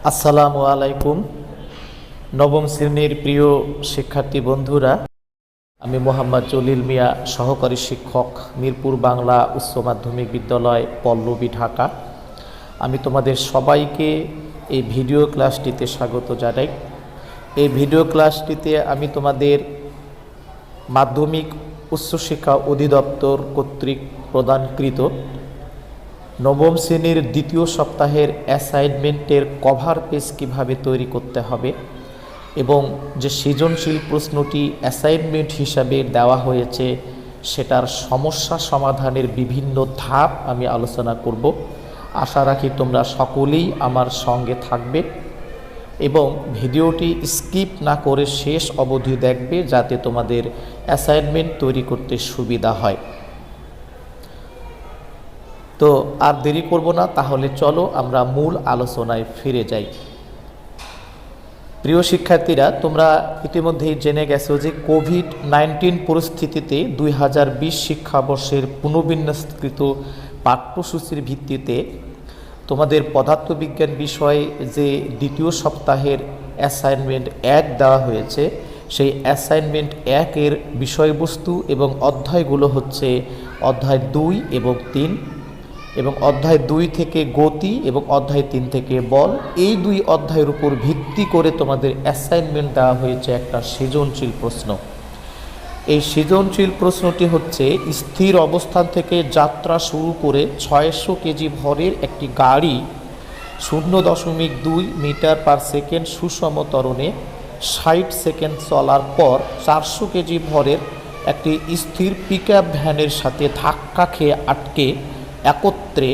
আসসালামু আলাইকুম। নবম শ্রেণীর প্রিয় শিক্ষার্থী বন্ধুরা, আমি মোহাম্মদ জলিল মিয়া, সহকারী শিক্ষক, মিরপুর বাংলা উচ্চ মাধ্যমিক বিদ্যালয়, পল্লবী, ঢাকা। আমি তোমাদের সবাইকে এই ভিডিও ক্লাসটিতে স্বাগত জানাই। এই ভিডিও ক্লাসটিতে আমি তোমাদের মাধ্যমিক উচ্চশিক্ষা অধিদপ্তর কর্তৃক প্রদানকৃত নবম শ্রেণীর দ্বিতীয় সপ্তাহের অ্যাসাইনমেন্টের কভার পেজ কীভাবে তৈরি করতে হবে এবং যে সৃজনশীল প্রশ্নটি অ্যাসাইনমেন্ট হিসাবে দেওয়া হয়েছে সেটার সমস্যা সমাধানের বিভিন্ন ধাপ আমি আলোচনা করব। আশা রাখি তোমরা সকলেই আমার সঙ্গে থাকবে এবং ভিডিওটি স্কিপ না করে শেষ অবধি দেখবে, যাতে তোমাদের অ্যাসাইনমেন্ট তৈরি করতে সুবিধা হয়। তো আর দেরি করব না, তাহলে চলো আমরা মূল আলোচনায় ফিরে যাই। প্রিয় শিক্ষার্থীরা, তোমরা ইতিমধ্যেই জেনে গেছো যে কোভিড-19 পরিস্থিতিতে 2020 শিক্ষাবর্ষের পুনর্বিন্যাসকৃত পাঠ্যসূচির ভিত্তিতে তোমাদের পদার্থবিজ্ঞান বিষয়ে যে দ্বিতীয় সপ্তাহের অ্যাসাইনমেন্ট 1 দেওয়া হয়েছে, সেই অ্যাসাইনমেন্ট 1 এর বিষয়বস্তু এবং অধ্যায়গুলো হচ্ছে অধ্যায় 2 এবং 3 এবং অধ্যায় 2 থেকে গতি এবং অধ্যায় 3 থেকে বল। এই দুই অধ্যায়ের উপর ভিত্তি করে তোমাদের অ্যাসাইনমেন্ট দেওয়া হয়েছে একটা সৃজনশীল প্রশ্ন। এই সৃজনশীল প্রশ্নটি হচ্ছে, স্থির অবস্থান থেকে যাত্রা শুরু করে 600 কেজি ভরের একটি গাড়ি 0.2 মিটার পার সেকেন্ড সুষম ত্বরণে 60 সেকেন্ড চলার পর 400 কেজি ভরের একটি স্থির পিকআপ ভ্যানের সাথে ধাক্কা খেয়ে আটকে একত্রে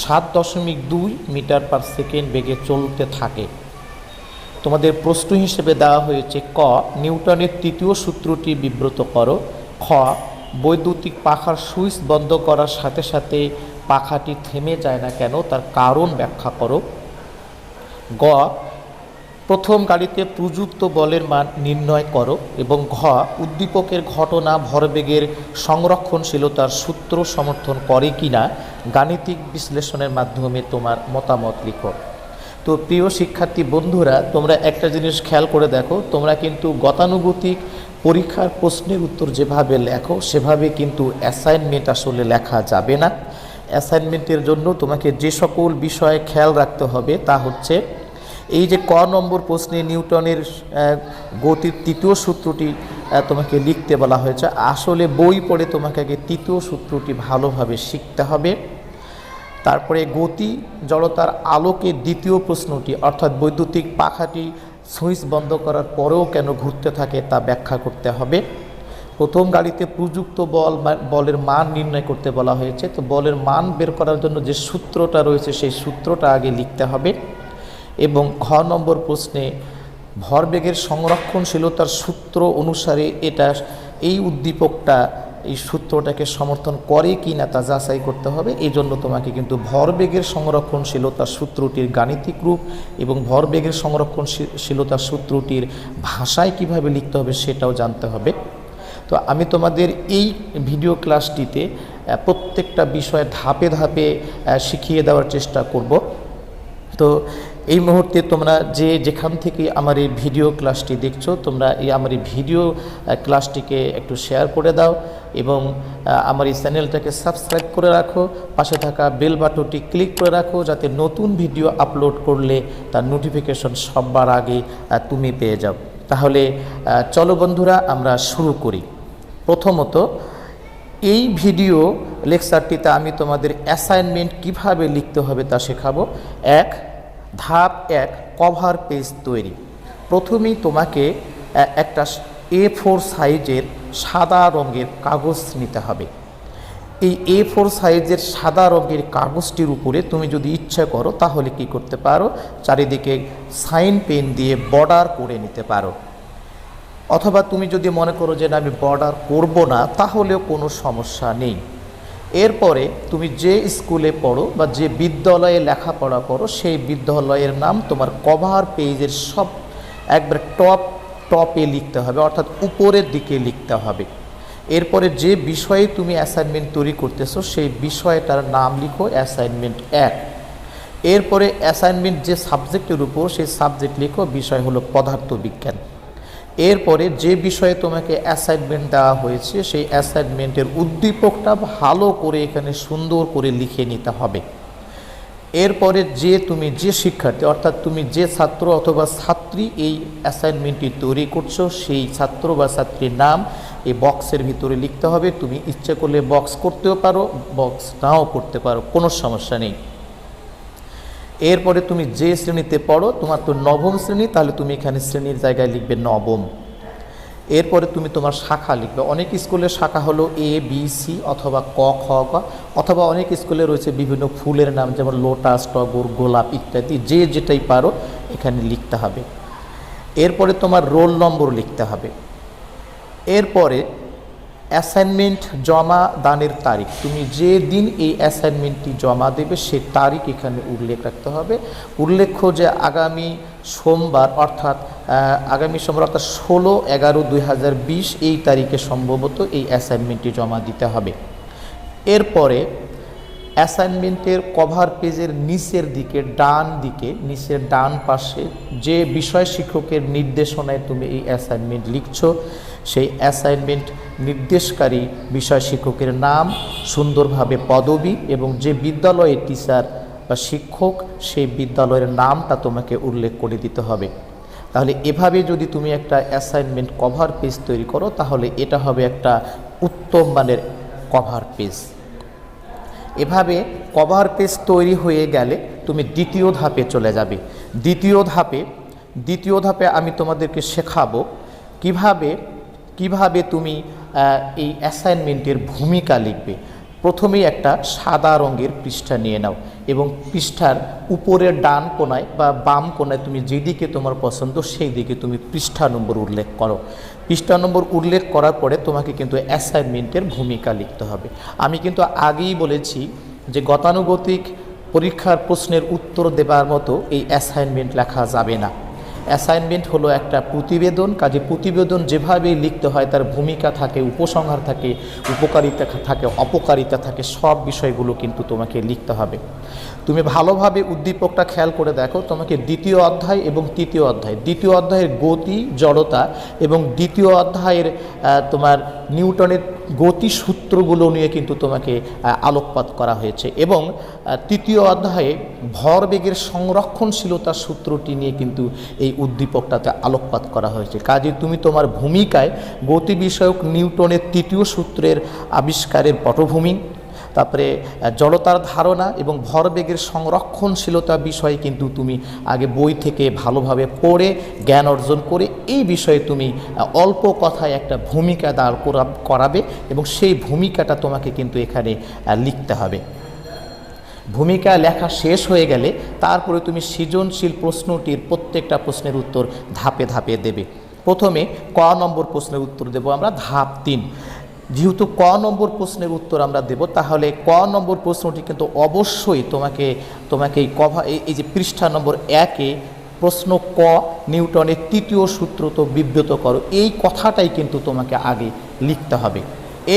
7.2 মিটার পার সেকেন্ড বেগে চলতে থাকে। তোমাদের প্রশ্ন হিসেবে দেওয়া হয়েছে ক, নিউটনের তৃতীয় সূত্রটি বিব্রত করো। খ, বৈদ্যুতিক পাখার সুইচ বন্ধ করার সাথে সাথে পাখাটি থেমে যায় না কেন, তার কারণ ব্যাখ্যা করো। গ, প্রথম গাড়িতে প্রযুক্ত বলের মান নির্ণয় করো। এবং ঘ, উদ্দীপকের ঘটনা ভরবেগের সংরক্ষণশীলতার সূত্র সমর্থন করে কিনা গাণিতিক বিশ্লেষণের মাধ্যমে তোমার মতামত লিখো। তো প্রিয় শিক্ষার্থী বন্ধুরা, তোমরা একটা জিনিস খেয়াল করে দেখো, তোমরা কিন্তু গতানুগতিক পরীক্ষার প্রশ্নের উত্তর যেভাবে লেখো সেভাবে কিন্তু অ্যাসাইনমেন্ট আসলে লেখা যাবে না। অ্যাসাইনমেন্টের জন্য তোমাকে যে সকল বিষয়ে খেয়াল রাখতে হবে তা হচ্ছে, এই যে ক নম্বর প্রশ্নে নিউটনের গতির তৃতীয় সূত্রটি তোমাকে লিখতে বলা হয়েছে, আসলে বই পড়ে তোমাকে আগে তৃতীয় সূত্রটি ভালোভাবে শিখতে হবে। তারপরে গতি জড়তার আলোকে দ্বিতীয় প্রশ্নটি, অর্থাৎ বৈদ্যুতিক পাখাটি সুইচ বন্ধ করার পরেও কেন ঘুরতে থাকে তা ব্যাখ্যা করতে হবে। প্রথম গাড়িতে প্রযুক্ত বলের মান নির্ণয় করতে বলা হয়েছে, তো বলের মান বের করার জন্য যে সূত্রটা রয়েছে সেই সূত্রটা আগে লিখতে হবে। এবং খ নম্বর প্রশ্নে ভরবেগের সংরক্ষণশীলতার সূত্র অনুসারে এই উদ্দীপকটা এই সূত্রটাকে সমর্থন করে কি না তা যাচাই করতে হবে। এই জন্য তোমাকে কিন্তু ভরবেগের সংরক্ষণশীলতার সূত্রটির গাণিতিক রূপ এবং ভরবেগের সংরক্ষণশীলতার সূত্রটির ভাষায় কিভাবে লিখতে হবে সেটাও জানতে হবে। তো আমি তোমাদের এই ভিডিও ক্লাসটিতে প্রত্যেকটা বিষয় ধাপে ধাপে শিখিয়ে দেওয়ার চেষ্টা করব। তো এই মুহূর্তে তোমরা যেখান থেকে আমার এই ভিডিও ক্লাসটি দেখছো, তোমরা আমার এই ভিডিও ক্লাসটিকে একটু শেয়ার করে দাও এবং আমার এই চ্যানেলটাকে সাবস্ক্রাইব করে রাখো। পাশে থাকা বেল বাটনটি ক্লিক করে রাখো, যাতে নতুন ভিডিও আপলোড করলে তার নোটিফিকেশন সবার আগে তুমি পেয়ে যাও। তাহলে চলো বন্ধুরা, আমরা শুরু করি। প্রথমত, এই ভিডিও লেকচারটিতে আমি তোমাদের অ্যাসাইনমেন্ট কিভাবে লিখতে হবে তা শেখাবো। ধাপ 1, কভার পেজ তৈরি। প্রথমেই তোমাকে একটা A4 সাইজের সাদা রঙের কাগজ নিতে হবে। এই A4 সাইজের সাদা রঙের কাগজটির উপরে তুমি যদি ইচ্ছা করো তাহলে কি করতে পারো, চারিদিকে সাইন পেন দিয়ে বর্ডার করে নিতে পারো। অথবা তুমি যদি মনে করো যে না, আমি বর্ডার করব না, তাহলেও কোনো সমস্যা নেই। এরপরে তুমি যে স্কুলে পড়ো বা যে বিদ্যালয়ে লেখাপড়া করো সেই বিদ্যালয়ের নাম তোমার কভার পেজের সব একবার টপে লিখতে হবে, অর্থাৎ উপরের দিকে লিখতে হবে। এরপরে যে বিষয়ে তুমি অ্যাসাইনমেন্ট তৈরি করতেছো সেই বিষয়টার নাম লিখো অ্যাসাইনমেন্ট 1। এরপরে অ্যাসাইনমেন্ট যে সাবজেক্টের উপর সেই সাবজেক্ট লিখো, বিষয় হলো পদার্থবিজ্ঞান। এরপরে যে বিষয়ে তোমাকে অ্যাসাইনমেন্ট দেওয়া হয়েছে সেই অ্যাসাইনমেন্টের উদ্দীপকটা ভালো করে এখানে সুন্দর করে লিখে নিতে হবে। এরপরে তুমি যে শিক্ষার্থী অর্থাৎ তুমি যে ছাত্র অথবা ছাত্রী এই অ্যাসাইনমেন্টটি তৈরি করছো সেই ছাত্র বা ছাত্রীর নাম এই বক্সের ভিতরে লিখতে হবে। তুমি ইচ্ছে করলে বক্স করতেও পারো, বক্স নাও করতে পারো, কোনো সমস্যা নেই। এরপরে তুমি যে শ্রেণীতে পড়ো, তোমার তো নবম শ্রেণী, তাহলে তুমি এখানে শ্রেণীর জায়গায় লিখবে নবম। এরপরে তুমি তোমার শাখা লিখবে। অনেক স্কুলের শাখা হলো এ বি সি অথবা ক খ গ, অথবা অনেক স্কুলে রয়েছে বিভিন্ন ফুলের নাম, যেমন লোটাস, টগর, গোলাপ ইত্যাদি। যে যেটাই পারো এখানে লিখতে হবে। এরপরে তোমার রোল নম্বর লিখতে হবে। এরপরে অ্যাসাইনমেন্ট জমা দানের তারিখ, তুমি যে দিন এই অ্যাসাইনমেন্টটি জমা দেবে সেই তারিখ এখানে উল্লেখ রাখতে হবে। উল্লেখ্য যে আগামী সোমবার অর্থাৎ 16/11/2020 এই তারিখে সম্ভবত এই অ্যাসাইনমেন্টটি জমা দিতে হবে। এরপরে অ্যাসাইনমেন্টের কভার পেজের নিচের নিচের ডান পাশে যে বিষয় শিক্ষকের নির্দেশনায় তুমি এই অ্যাসাইনমেন্ট লিখছো সেই অ্যাসাইনমেন্ট নির্দেশকারী বিষয় শিক্ষকের নাম, সুন্দরভাবে পদবি এবং যে বিদ্যালয়ের টিচার বা শিক্ষক সেই বিদ্যালয়ের নামটা তোমাকে উল্লেখ করে দিতে হবে। তাহলে এভাবে যদি তুমি একটা অ্যাসাইনমেন্ট কভার পেজ তৈরি করো তাহলে এটা হবে একটা উত্তম মানের কভার পেজ। এভাবে কভার পেজ তৈরি হয়ে গেলে তুমি দ্বিতীয় ধাপে চলে যাবে। দ্বিতীয় ধাপে আমি তোমাদেরকে শেখাবো কিভাবে তুমি এই অ্যাসাইনমেন্টের ভূমিকা লিখবে। প্রথমেই একটা সাদা রঙের পৃষ্ঠা নিয়ে নাও এবং পৃষ্ঠার উপরের ডান কোণায় বা বাম কোণায় তুমি যেদিকে তোমার পছন্দ সেই দিকে তুমি পৃষ্ঠা নম্বর উল্লেখ করো। পৃষ্ঠা নম্বর উল্লেখ করার পরে তোমাকে কিন্তু অ্যাসাইনমেন্টের ভূমিকা লিখতে হবে। আমি কিন্তু আগেই বলেছি যে গতানুগতিক পরীক্ষার প্রশ্নের উত্তর দেবার মতো এই অ্যাসাইনমেন্ট লেখা যাবে না। অ্যাসাইনমেন্ট হলো একটা প্রতিবেদন, কাজে প্রতিবেদন যেভাবেই লিখতে হয় তার ভূমিকা থাকে, উপসংহার থাকে, উপকারিতা থাকে, অপকারিতা থাকে, সব বিষয়গুলো কিন্তু তোমাকে লিখতে হবে। তুমি ভালোভাবে উদ্দীপকটা খেয়াল করে দেখো, তোমাকে দ্বিতীয় অধ্যায় এবং তৃতীয় অধ্যায়ের গতি, জড়তা এবং দ্বিতীয় অধ্যায়ের তোমার নিউটনের গতি সূত্রগুলো নিয়ে কিন্তু তোমাকে আলোকপাত করা হয়েছে এবং তৃতীয় অধ্যায়ে ভরবেগের সংরক্ষণশীলতার সূত্রটি নিয়ে কিন্তু এই উদ্দীপকটাতে আলোকপাত করা হয়েছে। কাজে তুমি তোমার ভূমিকায় গতি বিষয়ক নিউটনের তৃতীয় সূত্রের আবিষ্কারের পটভূমি, তারপরে জড়তার ধারণা এবং ভরবেগের সংরক্ষণশীলতা বিষয়ে কিন্তু তুমি আগে বই থেকে ভালোভাবে পড়ে জ্ঞান অর্জন করে এই বিষয়ে তুমি অল্প কথায় একটা ভূমিকা দাঁড় করাবে এবং সেই ভূমিকাটা তোমাকে কিন্তু এখানে লিখতে হবে। ভূমিকা লেখা শেষ হয়ে গেলে তারপরে তুমি সৃজনশীল প্রশ্নটির প্রত্যেকটা প্রশ্নের উত্তর ধাপে ধাপে দেবে। প্রথমে ক নম্বর প্রশ্নের উত্তর দেব আমরা ধাপ 3। যেহেতু ক নম্বর প্রশ্নের উত্তর আমরা দেব তাহলে ক নম্বর প্রশ্নটি কিন্তু অবশ্যই তোমাকে এই যে পৃষ্ঠা নম্বর 1-এ প্রশ্ন ক নিউটনের তৃতীয় সূত্র তো বিব্রত করো, এই কথাটাই কিন্তু তোমাকে আগে লিখতে হবে।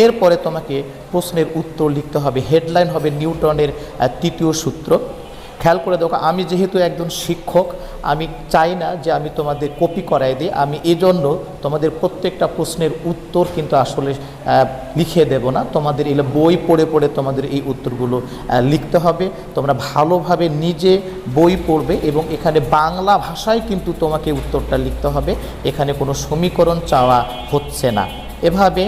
এরপরে তোমাকে প্রশ্নের উত্তর লিখতে হবে। হেডলাইন হবে নিউটনের তৃতীয় সূত্র। খেয়াল করে দেখো, আমি যেহেতু একজন শিক্ষক আমি চাই না যে আমি তোমাদের কপি করাই দিই, আমি এজন্য তোমাদের প্রত্যেকটা প্রশ্নের উত্তর কিন্তু আসলে লিখে দেব না। তোমাদের এই বই পড়ে পড়ে তোমাদের এই উত্তরগুলো লিখতে হবে। তোমরা ভালোভাবে নিজে বই পড়বে এবং এখানে বাংলা ভাষায় কিন্তু তোমাকে উত্তরটা লিখতে হবে, এখানে কোনো সমীকরণ চাওয়া হচ্ছে না। এভাবে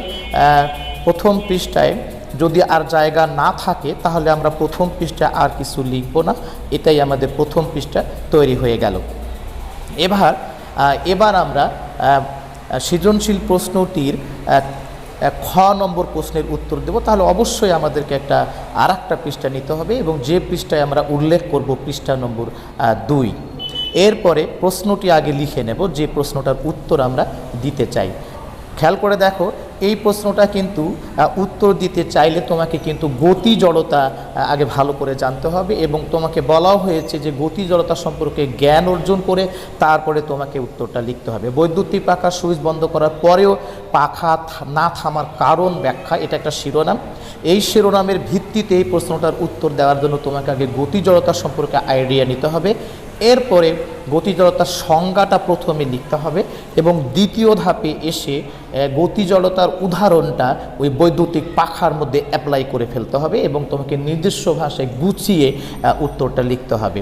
প্রথম পৃষ্ঠায় যদি আর জায়গা না থাকে তাহলে আমরা প্রথম পৃষ্ঠা আর কিছু লিখব না, এটাই আমাদের প্রথম পৃষ্ঠা তৈরি হয়ে গেল। এবার আমরা সৃজনশীল প্রশ্নটির খ নম্বর প্রশ্নের উত্তর দেব। তাহলে অবশ্যই আমাদেরকে আরেকটা পৃষ্ঠা নিতে হবে এবং যে পৃষ্ঠায় আমরা উল্লেখ করব পৃষ্ঠা নম্বর 2। এরপরে প্রশ্নটি আগে লিখে নেব যে প্রশ্নটার উত্তর আমরা দিতে চাই। খেয়াল করে দেখো, এই প্রশ্নটা কিন্তু উত্তর দিতে চাইলে তোমাকে কিন্তু গতি জড়তা আগে ভালো করে জানতে হবে, এবং তোমাকে বলাও হয়েছে যে গতি জড়তা সম্পর্কে জ্ঞান অর্জন করে তারপরে তোমাকে উত্তরটা লিখতে হবে। বৈদ্যুতিক পাখার সুইচ বন্ধ করার পরেও পাখা না থামার কারণ ব্যাখ্যা, এটা একটা শিরোনাম। এই শিরোনামের ভিত্তিতে এই প্রশ্নটার উত্তর দেওয়ার জন্য তোমাকে আগে গতি জড়তা সম্পর্কে আইডিয়া নিতে হবে। এরপরে গতি জড়তার সংজ্ঞাটা প্রথমে লিখতে হবে, এবং দ্বিতীয় ধাপে এসে গতি জড়তার উদাহরণটা ওই বৈদ্যুতিক পাখার মধ্যে অ্যাপ্লাই করে ফেলতে হবে, এবং তোমাকে নিজস্ব ভাষায় গুছিয়ে উত্তরটা লিখতে হবে।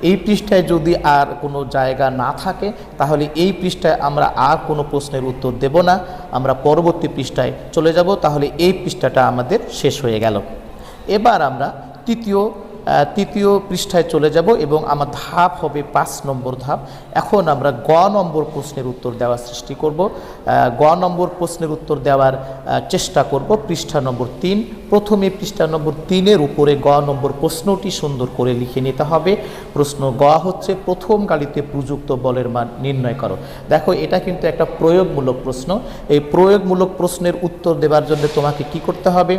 এই পৃষ্ঠায় যদি আর কোনো জায়গা না থাকে তাহলে এই পৃষ্ঠায় আমরা আর কোনো প্রশ্নের উত্তর দেব না, আমরা পরবর্তী পৃষ্ঠায় চলে যাব। তাহলে এই পৃষ্ঠাটা আমাদের শেষ হয়ে গেল। এবার আমরা তৃতীয় পৃষ্ঠায় চলে যাব, এবং আমার ধাপ হবে 5 নম্বর ধাপ। এখন আমরা গ নম্বর প্রশ্নের উত্তর দেওয়ার সৃষ্টি করব। গ নম্বর প্রশ্নের উত্তর দেওয়ার চেষ্টা করব পৃষ্ঠা নম্বর 3। প্রথমে পৃষ্ঠা নম্বর 3-এর উপরে গ নম্বর প্রশ্নটি সুন্দর করে লিখে নিতে হবে। প্রশ্ন গ হচ্ছে, প্রথম গাড়িতে প্রযুক্ত বলের মান নির্ণয় করো। দেখো, এটা কিন্তু একটা প্রয়োগমূলক প্রশ্ন। এই প্রয়োগমূলক প্রশ্নের উত্তর দেওয়ার জন্য তোমাকে কি করতে হবে?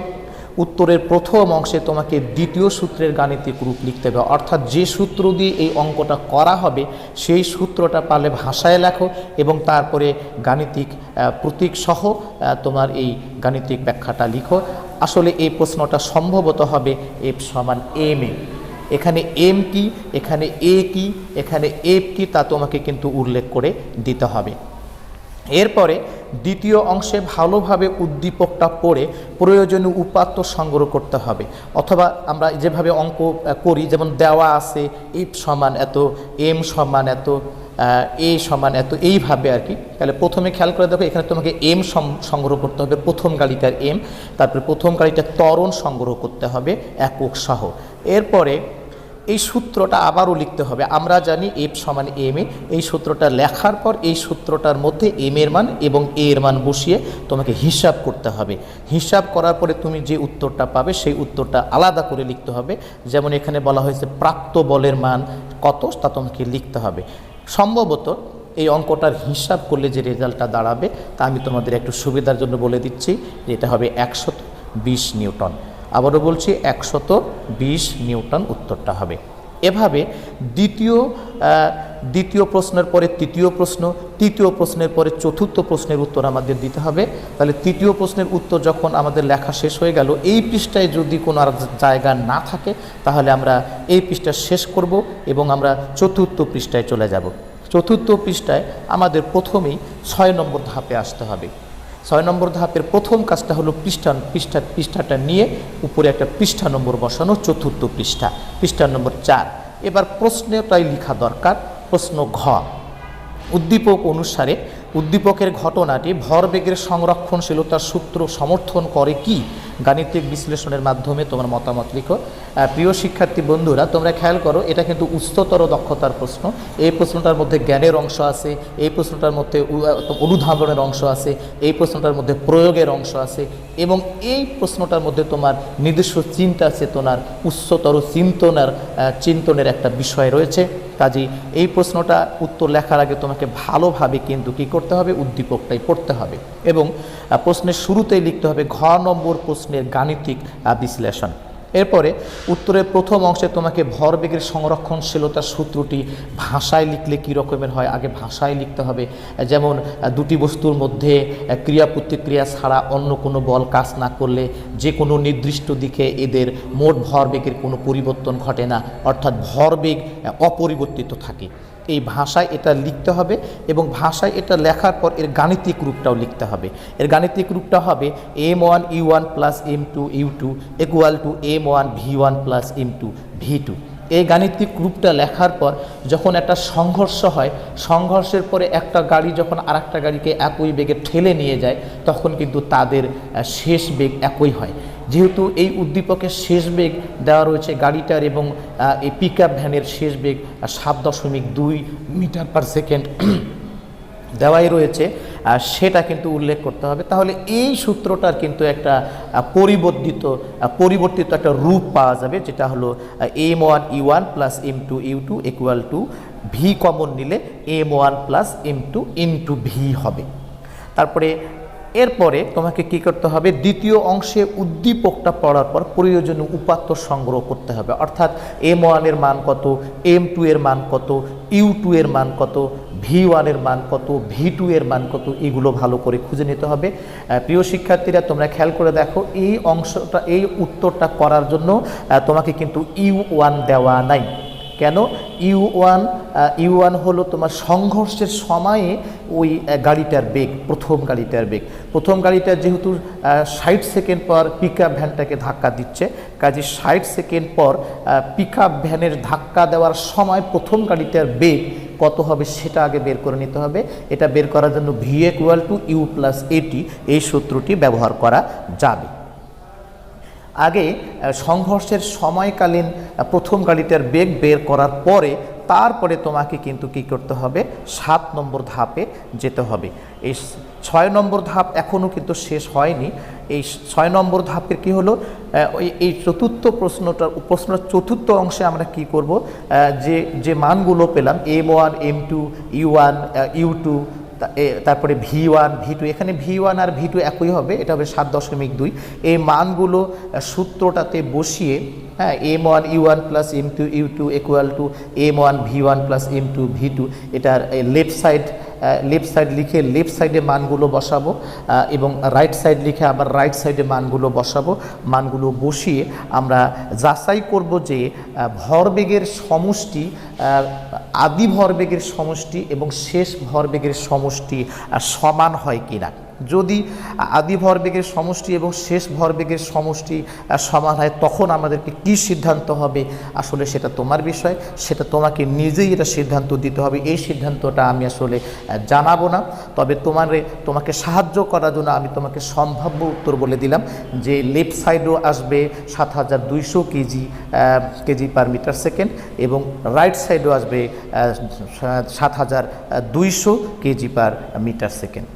উত্তরের প্রথম অংশে তোমাকে দ্বিতীয় সূত্রের গাণিতিক রূপ লিখতে হবে, অর্থাৎ যে সূত্র দিয়ে এই অঙ্কটা করা হবে সেই সূত্রটা পারলে ভাষায় লেখো, এবং তারপরে গাণিতিক প্রতীক সহ তোমার এই গাণিতিক ব্যাখ্যাটা লিখো। আসলে এই প্রশ্নটা সম্ভবত হবে F সমান m এ। এখানে m কি, এখানে a কি, এখানে f কি, তা তোমাকে কিন্তু উল্লেখ করে দিতে হবে। এরপরে দ্বিতীয় অংশে ভালোভাবে উদ্দীপকটা পড়ে প্রয়োজনীয় উপাত্ত সংগ্রহ করতে হবে, অথবা আমরা যেভাবে অঙ্ক করি, যেমন দেওয়া আছে f সমান এত, m সমান এত, a সমান এত, এইভাবে আর কি। তাহলে প্রথমে খেয়াল করে দেখো, এখানে তোমাকে m সংগ্রহ করতে হবে, প্রথম গাড়িটার m, তারপরে প্রথম গাড়িটার ত্বরণ সংগ্রহ করতে হবে একক সহ। এরপরে এই সূত্রটা আবারও লিখতে হবে। আমরা জানি f সমান m এ। এই সূত্রটা লেখার পর এই সূত্রটার মধ্যে m এর মান এবং a এর মান বসিয়ে তোমাকে হিসাব করতে হবে। হিসাব করার পরে তুমি যে উত্তরটা পাবে সেই উত্তরটা আলাদা করে লিখতে হবে। যেমন এখানে বলা হয়েছে প্রাপ্ত বলের মান কত, তা তোমাকে লিখতে হবে। সম্ভবত এই অঙ্কটার হিসাব করলে যে রেজাল্টটা দাঁড়াবে তা আমি তোমাদের একটু সুবিধার জন্য বলে দিচ্ছি, যে এটা হবে 120 নিউটন। আবারও বলছি, 120 নিউটন উত্তরটা হবে। এভাবে দ্বিতীয় প্রশ্নের পরে তৃতীয় প্রশ্ন, তৃতীয় প্রশ্নের পরে চতুর্থ প্রশ্নের উত্তর আমাদের দিতে হবে। তাহলে তৃতীয় প্রশ্নের উত্তর যখন আমাদের লেখা শেষ হয়ে গেল, এই পৃষ্ঠায় যদি কোনো আর জায়গা না থাকে তাহলে আমরা এই পৃষ্ঠা শেষ করব এবং আমরা চতুর্থ পৃষ্ঠায় চলে যাব। চতুর্থ পৃষ্ঠায় আমাদের প্রথমেই 6 নম্বর ধাপে আসতে হবে। 6 নম্বর ধাপের প্রথম কাজটা হলো পৃষ্ঠাটা নিয়ে উপরে একটা পৃষ্ঠা নম্বর বসানো, চতুর্থ পৃষ্ঠা নম্বর 4। এবার প্রশ্নটাই লেখা দরকার। প্রশ্ন ঘ, উদ্দীপক অনুসারে উদ্দীপকের ঘটনাটি ভরবেগের সংরক্ষণশীলতার সূত্র সমর্থন করে কি? গাণিতিক বিশ্লেষণের মাধ্যমে তোমার মতামত লিখো। প্রিয় শিক্ষার্থী বন্ধুরা, তোমরা খেয়াল করো, এটা কিন্তু উচ্চতর দক্ষতার প্রশ্ন। এই প্রশ্নটার মধ্যে জ্ঞানের অংশ আছে, এই প্রশ্নটার মধ্যে অনুধাবনের অংশ আছে, এই প্রশ্নটার মধ্যে প্রয়োগের অংশ আছে, এবং এই প্রশ্নটার মধ্যে তোমার নিজস্ব চিন্তা চেতনার, উচ্চতর চিন্তনের একটা বিষয় রয়েছে। কাজেই এই প্রশ্নটা উত্তর লেখার আগে তোমাকে ভালোভাবে কিন্তু কী করতে হবে? উদ্দীপকটাই পড়তে হবে, এবং প্রশ্নের শুরুতেই লিখতে হবে ঘ নম্বর প্রশ্নের গাণিতিক বিশ্লেষণ। এরপরে উত্তরের প্রথম অংশে তোমাকে ভরবেগের সংরক্ষণশীলতার সূত্রটি ভাষায় লিখলে কী রকমের হয়, আগে ভাষায় লিখতে হবে। যেমন দুটি বস্তুর মধ্যে ক্রিয়া প্রতিক্রিয়া ছাড়া অন্য কোনো বল কাজ না করলে যে কোনো নির্দিষ্ট দিকে এদের মোট ভরবেগের কোনো পরিবর্তন ঘটে না, অর্থাৎ ভরবেগ অপরিবর্তিত থাকে। এই ভাষায় এটা লিখতে হবে, এবং ভাষায় এটা লেখার পর এর গাণিতিক রূপটাও লিখতে হবে। এর গাণিতিক রূপটা হবে m1 u1 plus m2 u2 equal to m1 v1 plus m2 v2। এই গাণিতিক রূপটা লেখার পর যখন একটা সংঘর্ষ হয়, সংঘর্ষের পরে একটা গাড়ি যখন আরেকটা গাড়িকে একই বেগে ঠেলে নিয়ে যায়, তখন কিন্তু তাদের শেষ বেগ একই হয়। যেহেতু এই উদ্দীপকের শেষ বেগ দেওয়া রয়েছে গাড়িটার, এবং এই পিকআপ ভ্যানের শেষ বেগ 7.2 মিটার পার সেকেন্ড দেওয়াই রয়েছে, সেটা কিন্তু উল্লেখ করতে হবে। তাহলে এই সূত্রটার কিন্তু একটা পরিবর্তিত একটা রূপ পাওয়া যাবে, যেটা হলো m1 u1 plus m2 u2 equal to V common নিলে m1 plus m2 into V হবে। তারপরে এরপরে তোমাকে কি করতে হবে, দ্বিতীয় অংশে উদ্দীপকটা পড়ার পর প্রয়োজনীয় উপাত্ত সংগ্রহ করতে হবে। অর্থাৎ M1 এর মান কত, M2 এর মান কত, U2 এর মান কত, V1 এর মান কত, V2 এর মান কত, এগুলো ভালো করে খুঁজে নিতে হবে। প্রিয় শিক্ষার্থীরা, তোমরা খেয়াল করে দেখো, এই অংশটা, এই উত্তরটা করার জন্য তোমাকে কিন্তু U1 দেওয়া নাই। কেন? U1 হলো তোমার সংঘর্ষের সময়ে ওই গাড়িটার বেগ, প্রথম গাড়িটা যেহেতু 60 সেকেন্ড পর পিকআপ ভ্যানটাকে ধাক্কা দিচ্ছে, কাজে 60 সেকেন্ড পর পিকআপ ভ্যানের ধাক্কা দেওয়ার সময় প্রথম গাড়িটার বেগ কত হবে সেটা আগে বের করে নিতে হবে। এটা বের করার জন্য V = U + AT এই সূত্রটি ব্যবহার করা যাবে। আগে সংঘর্ষের সময়কালীন প্রথম গাড়িটার বেগ বের করার পরে তারপরে তোমাকে কিন্তু কি করতে হবে, 7 নম্বর ধাপে যেতে হবে। এই 6 নম্বর ধাপ এখনও কিন্তু শেষ হয়নি। এই 6 নম্বর ধাপের কি হলো, এই প্রশ্নের চতুর্থ অংশে আমরা কি করব, যে মানগুলো পেলাম M1, M2, U1, U2, তারপরে V1, V2, এখানে V1 আর V2 একই হবে, এটা হবে 7.2। এই মানগুলো সূত্রটাতে বসিয়ে, হ্যাঁ, M1 U1 + M2 U2 = M1 V1 + M2 V2, এটার লেফট সাইড লিখে লেফট সাইডে মানগুলো বসাবো এবং রাইট সাইড লিখে আবার রাইট সাইডে মানগুলো বসাবো। মানগুলো বসিয়ে আমরা যাচাই করব যে ভরবেগের সমষ্টি, আদি ভরবেগের সমষ্টি এবং শেষ ভরবেগের সমষ্টি সমান হয় কিনা। যদি আদি ভরবেগের সমষ্টি এবং শেষ ভরবেগের সমষ্টি সমান হয়, তখন আমাদেরকে কি সিদ্ধান্ত হবে, আসলে সেটা তোমার বিষয়, সেটা তোমাকে নিজেই এটা সিদ্ধান্ত দিতে হবে। এই সিদ্ধান্তটা আমি আসলে জানাবো না, তবে তোমাকে সাহায্য করার জন্য আমি তোমাকে সম্ভাব্য উত্তর বলে দিলাম যে লেফট সাইডও আসবে 7200 কেজি/মিটার/সেকেন্ড এবং রাইট সাইডও আসবে 7200 কেজি/মিটার/সেকেন্ড।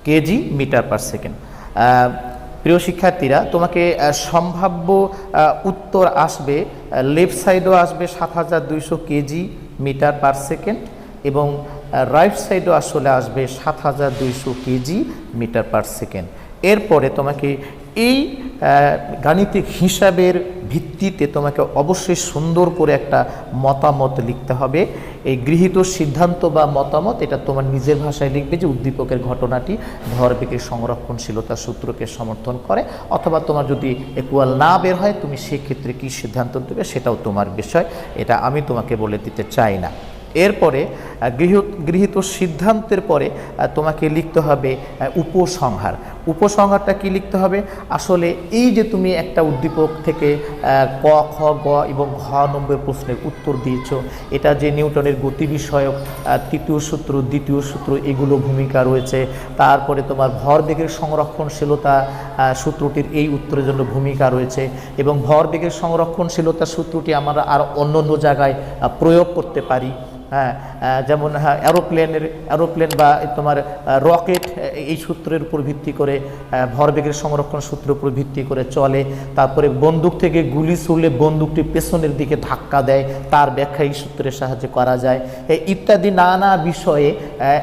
কেজি/মিটার/সেকেন্ড। প্রিয় শিক্ষার্থীরা, তোমাকে সম্ভাব্য উত্তর আসবে, লেফট সাইডও আসবে 7200 কেজি/মিটার/সেকেন্ড এবং রাইট সাইডও আসলে আসবে 7200 কেজি/মিটার/সেকেন্ড। এরপরে তোমাকে এই গাণিতিক হিসাবের ভিত্তিতে তোমাকে অবশ্যই সুন্দর করে একটা মতামত লিখতে হবে। এই গৃহীত সিদ্ধান্ত বা মতামত, এটা তোমার নিজের ভাষায় লিখবে যে উদ্দীপকের ঘটনাটি ভরবেগের সংরক্ষণশীলতা সূত্রকে সমর্থন করে, অথবা তোমার যদি ইকুয়াল না বের হয় তুমি সেক্ষেত্রে কী সিদ্ধান্ত দেবে সেটাও তোমার বিষয়, এটা আমি তোমাকে বলে দিতে চাই না। এরপরে গৃহীত সিদ্ধান্তের পরে তোমাকে লিখতে হবে উপসংহার। উপসংহারটা কি লিখতে হবে, আসলে এই যে তুমি একটা উদ্দীপক থেকে ক, খ, গ এবং ঘ নম্বর প্রশ্নের উত্তর দিয়েছ, এটা যে নিউটনের গতি বিষয়ক তৃতীয় সূত্র, দ্বিতীয় সূত্র, এগুলো ভূমিকা রয়েছে। তারপরে তোমার ভরবেগের সংরক্ষণশীলতা সূত্রটির এই উত্তরের জন্য ভূমিকা রয়েছে এবং ভরবেগের সংরক্ষণশীলতা সূত্রটি আমরা আর অন্য জায়গায় প্রয়োগ করতে পারি। হ্যাঁ, যেমন এরোপ্লেন বা তোমার রকেট এই সূত্রের উপর ভিত্তি করে, ভরবেগের সংরক্ষণ সূত্রের উপর ভিত্তি করে চলে। তারপরে বন্দুক থেকে গুলি ছুড়লে বন্দুকটি পেছনের দিকে ধাক্কা দেয়, তার ব্যাখ্যা এই সূত্রের সাহায্যে করা যায়। ইত্যাদি নানা বিষয়ে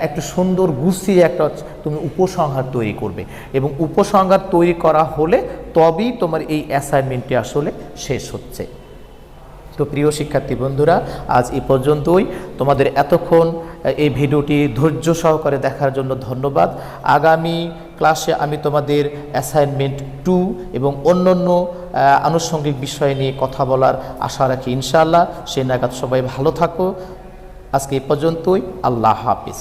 একটু সুন্দর গুছিয়ে একটা তুমি উপসংহার তৈরি করবে এবং উপসংহার তৈরি করা হলে তবেই তোমার এই অ্যাসাইনমেন্টটি আসলে শেষ হচ্ছে। তো প্রিয় শিক্ষার্থী বন্ধুরা, আজ এই পর্যন্তই। তোমাদের এতক্ষণ এই ভিডিওটি ধৈর্য সহকারে দেখার জন্য ধন্যবাদ। আগামী ক্লাসে আমি তোমাদের অ্যাসাইনমেন্ট 2 এবং অন্যান্য আনুষঙ্গিক বিষয় নিয়ে কথা বলার আশা রাখি ইনশাআল্লাহ। সে নাগাদ সবাই ভালো থাকো। আজকে এই পর্যন্তই। আল্লাহ হাফিজ।